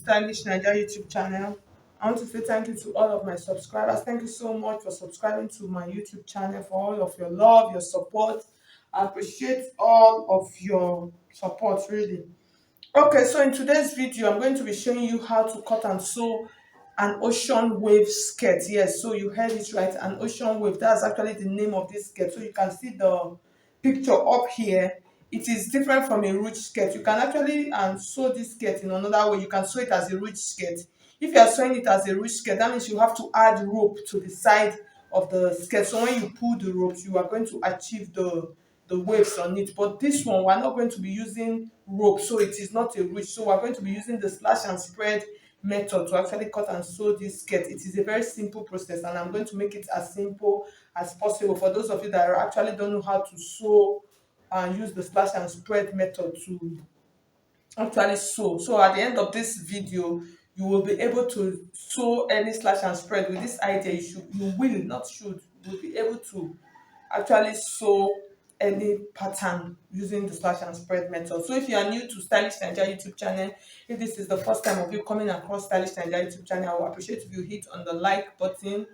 Stylish Naija YouTube channel. I want to say thank you to all of my subscribers. Thank you so much for subscribing to my YouTube channel, for all of your love, your support. I appreciate all of your support, really. Okay, so in today's video, I'm going to be showing you how to cut and sew an ocean wave skirt. Yes, so you heard it right, an ocean wave. That's actually the name of this skirt. So you can see the picture up here. It is different from a ruche skirt. You can actually sew this skirt in another way. You can sew it as a ruche skirt. If you are sewing it as a ruche skirt, that means you have to add rope to the side of the skirt. So when you pull the ropes, you are going to achieve the waves on it. But this one, we're not going to be using rope, so it is not a ruche. So we're going to be using the slash and spread method to actually cut and sew this skirt. It is a very simple process, and I'm going to make it as simple as possible for those of you that actually don't know how to sew and use the slash and spread method to actually sew. So at the end of this video, you will be able to sew any slash and spread. With this idea, you will, not should, you will be able to actually sew any pattern using the slash and spread method. So if you are new to Stylish Naija YouTube channel, if this is the first time of you coming across Stylish Naija YouTube channel, I will appreciate if you hit on the like button,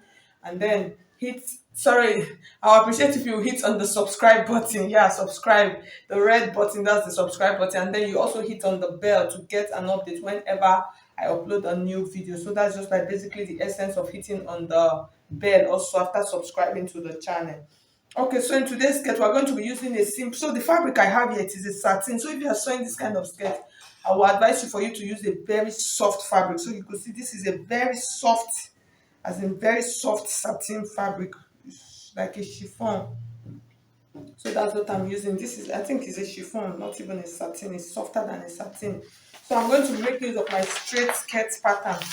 and then hit, sorry, I'll appreciate if you hit on the subscribe button. Yeah, subscribe, the red button, that's the subscribe button. And then you also hit on the bell to get an update whenever I upload a new video. So that's just like basically the essence of hitting on the bell also after subscribing to the channel. Okay, so in today's skirt, we're going to be using a simple, so the fabric I have here, it is a satin. So if you are sewing this kind of skirt, I will advise you for you to use a very soft fabric. So you can see this is a very soft, as in very soft satin fabric, like a chiffon. So that's what I'm using. This is, I think, is a chiffon, not even a satin. It's softer than a satin. So I'm going to make use of my straight skirt pattern.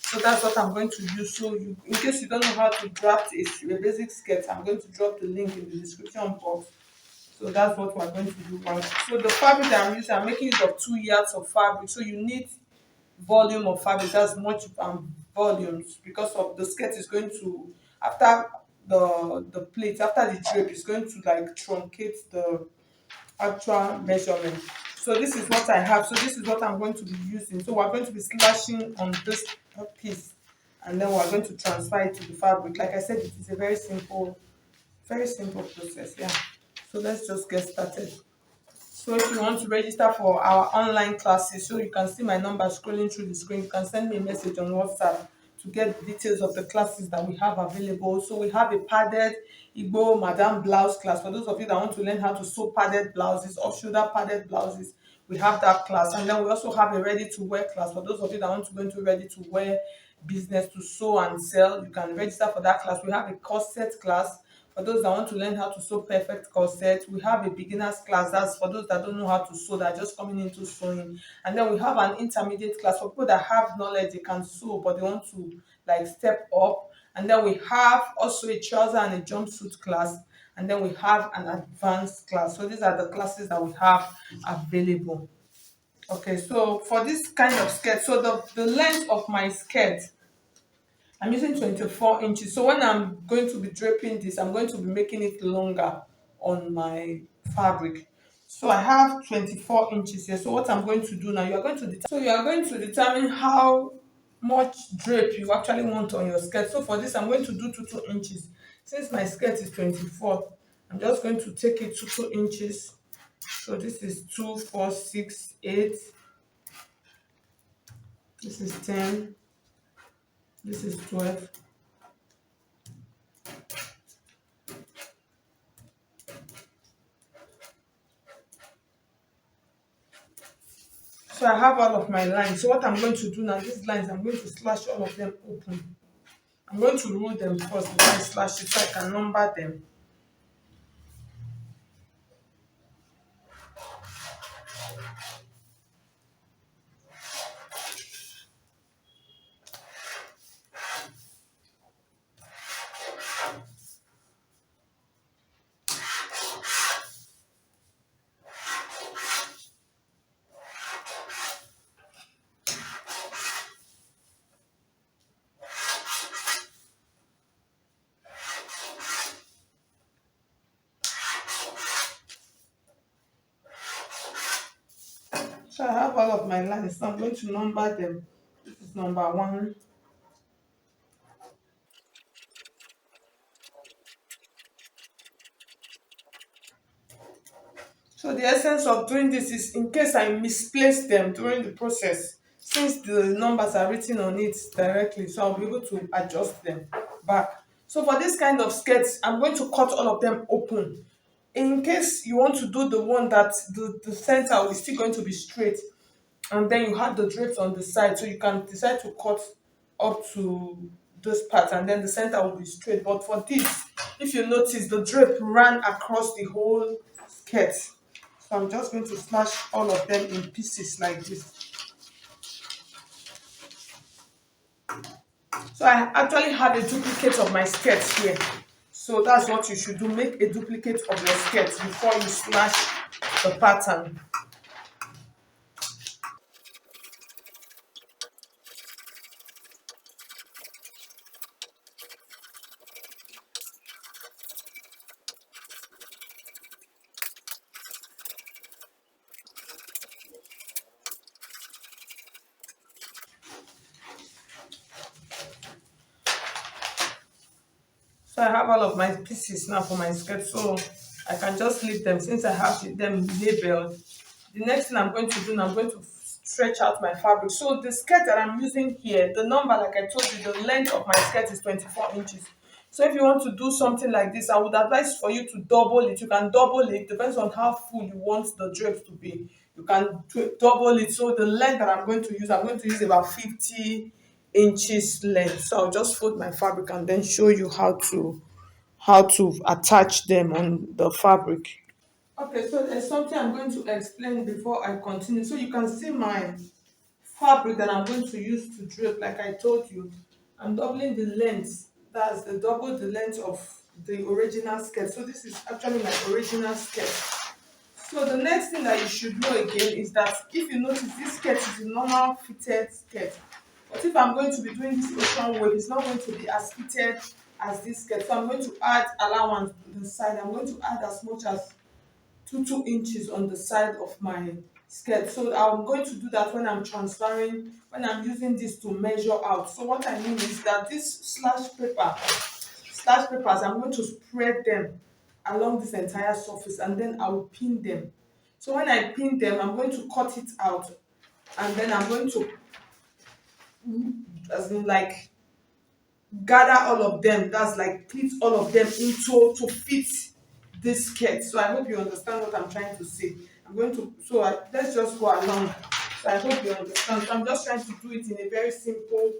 So that's what I'm going to use. So you, in case you don't know how to draft a basic skirt, I'm going to drop the link in the description box. So that's what we're going to do now. So the fabric that I'm using, I'm making use of 2 yards of fabric. So you need volume of fabric, that's much volumes, because of the skirt is going to, after the plate, after the drape, is going to like truncate the actual measurement. So this is what I have. So this is what I'm going to be using. So we're going to be slashing on this piece, and then we're going to transfer it to the fabric. Like I said, it is a very simple process. Yeah. So let's just get started. So if you want to register for our online classes, so you can see my number scrolling through the screen, you can send me a message on WhatsApp to get the details of the classes that we have available. So we have a padded Igbo Madam blouse class. For those of you that want to learn how to sew padded blouses, off-shoulder padded blouses, we have that class. And then we also have a ready-to-wear class. For those of you that want to go into ready-to-wear business to sew and sell, you can register for that class. We have a corset class for those that want to learn how to sew perfect corset. We have a beginners class, that's for those that don't know how to sew, that are just coming into sewing. And then we have an intermediate class for people that have knowledge, they can sew but they want to like step up. And then we have also a trouser and a jumpsuit class, and then we have an advanced class. So these are the classes that we have available. Okay, so for this kind of skirt, so the length of my skirt, I'm using 24 inches. So when I'm going to be draping this, I'm going to be making it longer on my fabric. So I have 24 inches here. So what I'm going to do now, you are going to determine how much drape you actually want on your skirt. So for this, I'm going to do 2 inches. Since my skirt is 24, I'm just going to take it to 2 inches. So this is 2, 4, 6, 8. This is 10. This is 12. So I have all of my lines. So what I'm going to do now, these lines, I'm going to slash all of them open. I'm going to rule them first before I slash it so I can number them. So I have all of my lines. So I'm going to number them. This is number one. So the essence of doing this is in case I misplace them during the process, since the numbers are written on it directly, so I'll be able to adjust them back. So for this kind of skirts, I'm going to cut all of them open. In case you want to do the one that the center is still going to be straight, and then you have the drapes on the side, so you can decide to cut up to this part and then the center will be straight. But for this, if you notice, the drape ran across the whole skirt, so I'm just going to slash all of them in pieces like this. So I actually have a duplicate of my skirt here, so that's what you should do. Make a duplicate of your skirt before you slash the pattern. So I have all of my pieces now for my skirt, so I can just leave them since I have them labeled. The next thing I'm going to do now, I'm going to stretch out my fabric. So the skirt that I'm using here, the number, like I told you, the length of my skirt is 24 inches. So if you want to do something like this, I would advise for you to double it. You can double it, depends on how full you want the drapes to be. You can double it. So the length that I'm going to use about 50 inches length. So I'll just fold my fabric and then show you how to attach them on the fabric. Okay, so there's something I'm going to explain before I continue. So you can see my fabric that I'm going to use to drape. Like I told you, I'm doubling the length. That's the double the length of the original skirt. So this is actually my original skirt. So the next thing that you should know again is that if you notice, this skirt is a normal fitted skirt. But if I'm going to be doing this ocean wave, it's not going to be as fitted as this skirt. So I'm going to add allowance to the side. I'm going to add as much as 2 inches on the side of my skirt. So I'm going to do that when I'm transferring, when I'm using this to measure out. So what I mean is that this slash papers, I'm going to spread them along this entire surface and then I will pin them. So when I pin them, I'm going to cut it out and then I'm going to, as in like, gather all of them. That's like pleat all of them into to fit this skirt. So I hope you understand what I'm trying to say. I'm going to let's just go along. So I hope you understand. So I'm just trying to do it in a very simple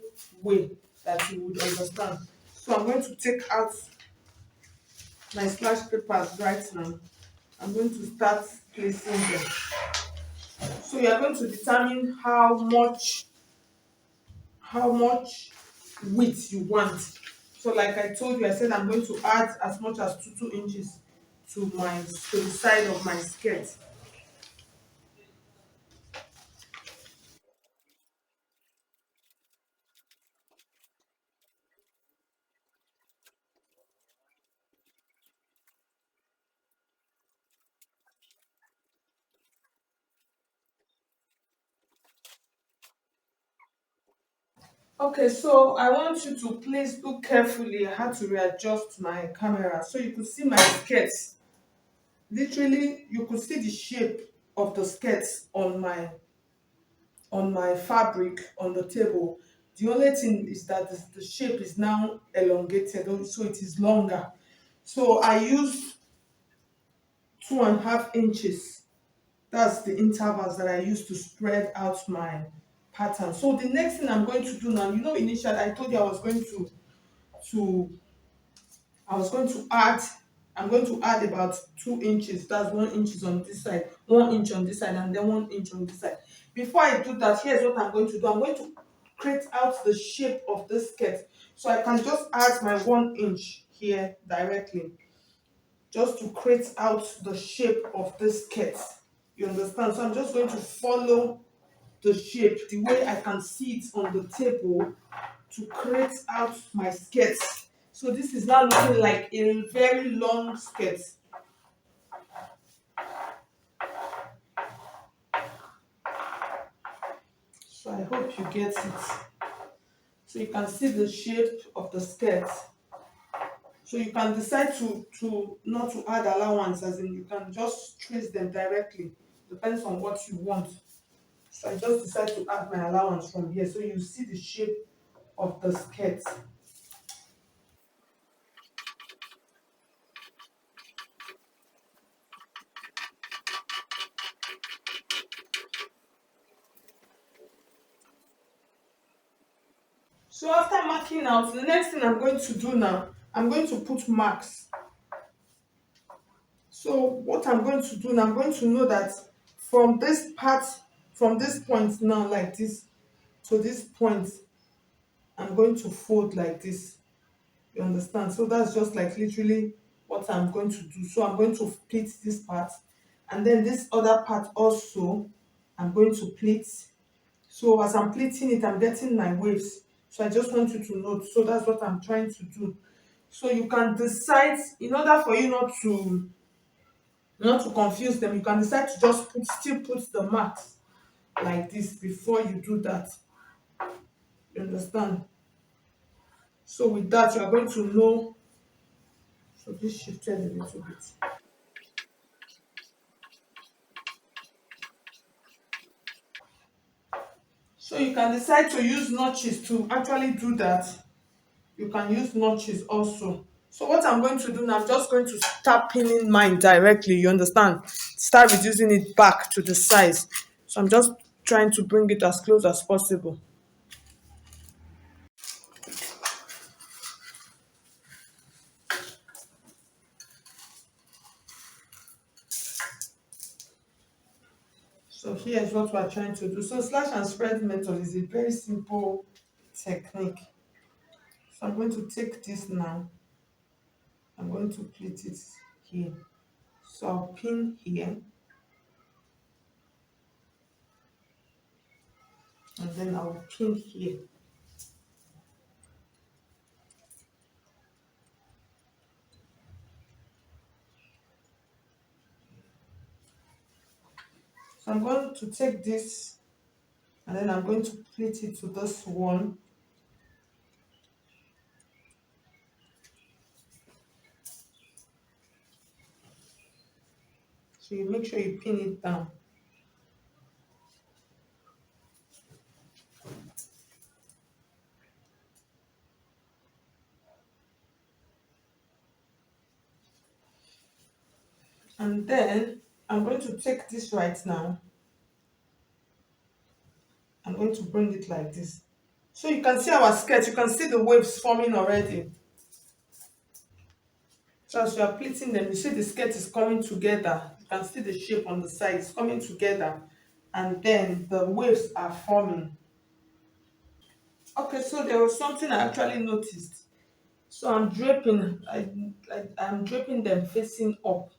way that you would understand. So I'm going to take out my slash papers right now. I'm going to start placing them. So you are going to determine how much width you want. So like I told you, I said I'm going to add as much as 2 inches to the side of my skirt. Okay, so I want you to please look carefully. I had to readjust my camera so you could see my skirts. Literally, you could see the shape of the skirts on my fabric on the table. The only thing is that the shape is now elongated, so it is longer. So I used 2.5 inches. That's the intervals that I use to spread out my pattern. So the next thing I'm going to do now, initially I told you to I was going to add I'm going to add about 2 inches. That's 1 inch on this side, 1 inch on this side, and then 1 inch on this side. Before I do that, here's what I'm going to do. I'm going to create out the shape of this skirt. So I can just add my 1 inch here directly, just to create out the shape of this skirt. You understand? So I'm just going to follow the shape the way I can see it on the table to create out my skirt. So this is now looking like a very long skirt. So I hope you get it. So you can see the shape of the skirt. So you can decide to not to add allowance, as in you can just trace them directly. Depends on what you want. So I just decide to add my allowance from here. So you see the shape of the skirt. So after marking out, the next thing I'm going to do now, I'm going to put marks. So what I'm going to do now, I'm going to know that from this part, from this point now, like this, to this point, I'm going to fold like this. You understand? So that's just like literally what I'm going to do. So I'm going to pleat this part, and then this other part also, I'm going to pleat. So as I'm pleating it, I'm getting my waves. So I just want you to note. So that's what I'm trying to do. So you can decide, in order for you not to confuse them, you can decide to just still put the marks like this before you do that. You understand? So with that, you are going to know. So this shifted a little bit. So you can decide to use notches to actually do that. You can use notches also. So what I'm going to do now, I'm just going to start pinning mine directly. You understand? Start reducing it back to the size. So I'm just trying to bring it as close as possible. So here's what we're trying to do. So slash and spread method is a very simple technique. So I'm going to take this now. I'm going to pleat it here. So I'll pin here, and then I'll pin here. So I'm going to take this, and then I'm going to pleat it to this one. So you make sure you pin it down. And then I'm going to take this right now. I'm going to bring it like this. So you can see our skirt, you can see the waves forming already. So as you are pleating them, you see the skirt is coming together. You can see the shape on the side, it's coming together. And then the waves are forming. Okay, so there was something I actually noticed. So I'm draping them facing up.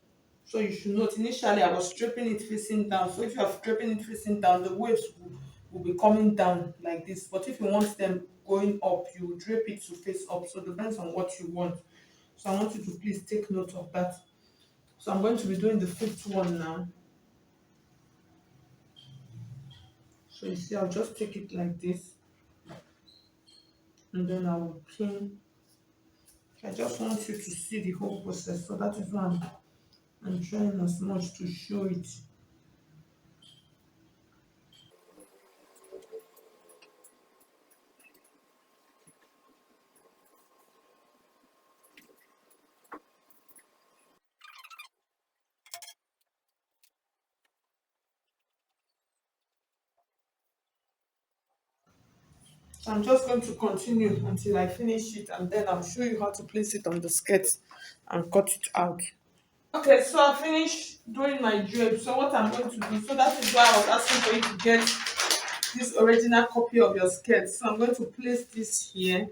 So you should note, initially I was draping it facing down. So if you are draping it facing down, the waves will be coming down like this. But if you want them going up, you will drape it to face up. So it depends on what you want. So I want you to please take note of that. So I'm going to be doing the fifth one now. So you see, I'll just take it like this, and then I will pin. I just want you to see the whole process. So that is why I'm trying as much to show it. So I'm just going to continue until I finish it, and then I'll show you how to place it on the skirt and cut it out. Okay, so I finished doing my drape. So what I'm going to do, so that is why I was asking for you to get this original copy of your skirt. So I'm going to place this here,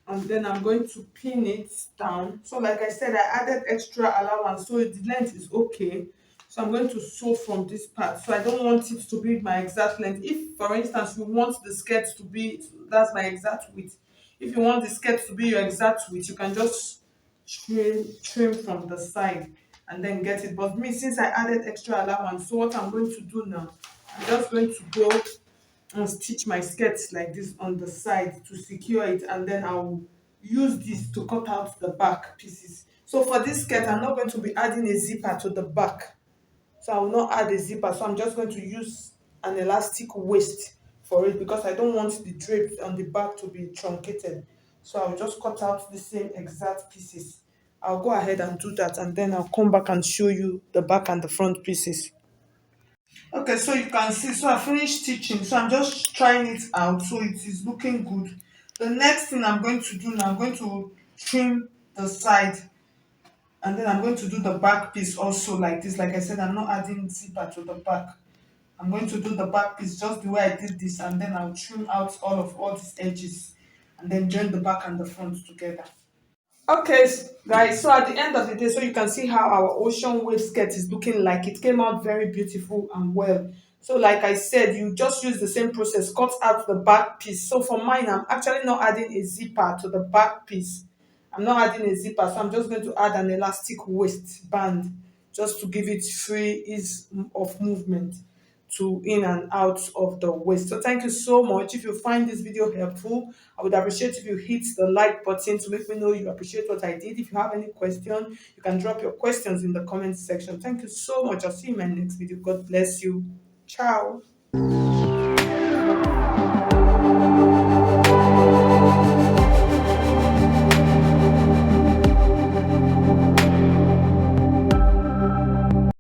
and then I'm going to pin it down. So like I said, I added extra allowance, so the length is okay. So I'm going to sew from this part. So I don't want it to be my exact length. If for instance you want the skirt to be, that's my exact width. If you want the skirt to be your exact width, you can just trim from the side and then get it. But me, since I added extra allowance, so what I'm going to do now, I'm just going to go and stitch my skirt like this on the side to secure it, and then I'll use this to cut out the back pieces. So for this skirt, I'm not going to be adding a zipper to the back. So I will not add a zipper. So I'm just going to use an elastic waist for it because I don't want the drape on the back to be truncated. So I'll just cut out the same exact pieces. I'll go ahead and do that, and then I'll come back and show you the back and the front pieces. Okay, so you can see, so I finished stitching. So I'm just trying it out. So it is looking good. The next thing I'm going to do now, I'm going to trim the side, and then I'm going to do the back piece also like this. Like I said, I'm not adding zipper to the back. I'm going to do the back piece just the way I did this, and then I'll trim out all these edges, and then join the back and the front together. Okay, guys, so at the end of the day, so you can see how our ocean wave skirt is looking like. It came out very beautiful and well. So like I said, you just use the same process, cut out the back piece. So for mine, I'm actually not adding a zipper to the back piece. I'm not adding a zipper, so I'm just going to add an elastic waistband just to give it free ease of movement to in and out of the waist. So thank you so much. If you find this video helpful, I would appreciate if you hit the like button to make me know you appreciate what I did. If you have any question, you can drop your questions in the comment section. Thank you so much. I'll see you in my next video. God bless you. Ciao.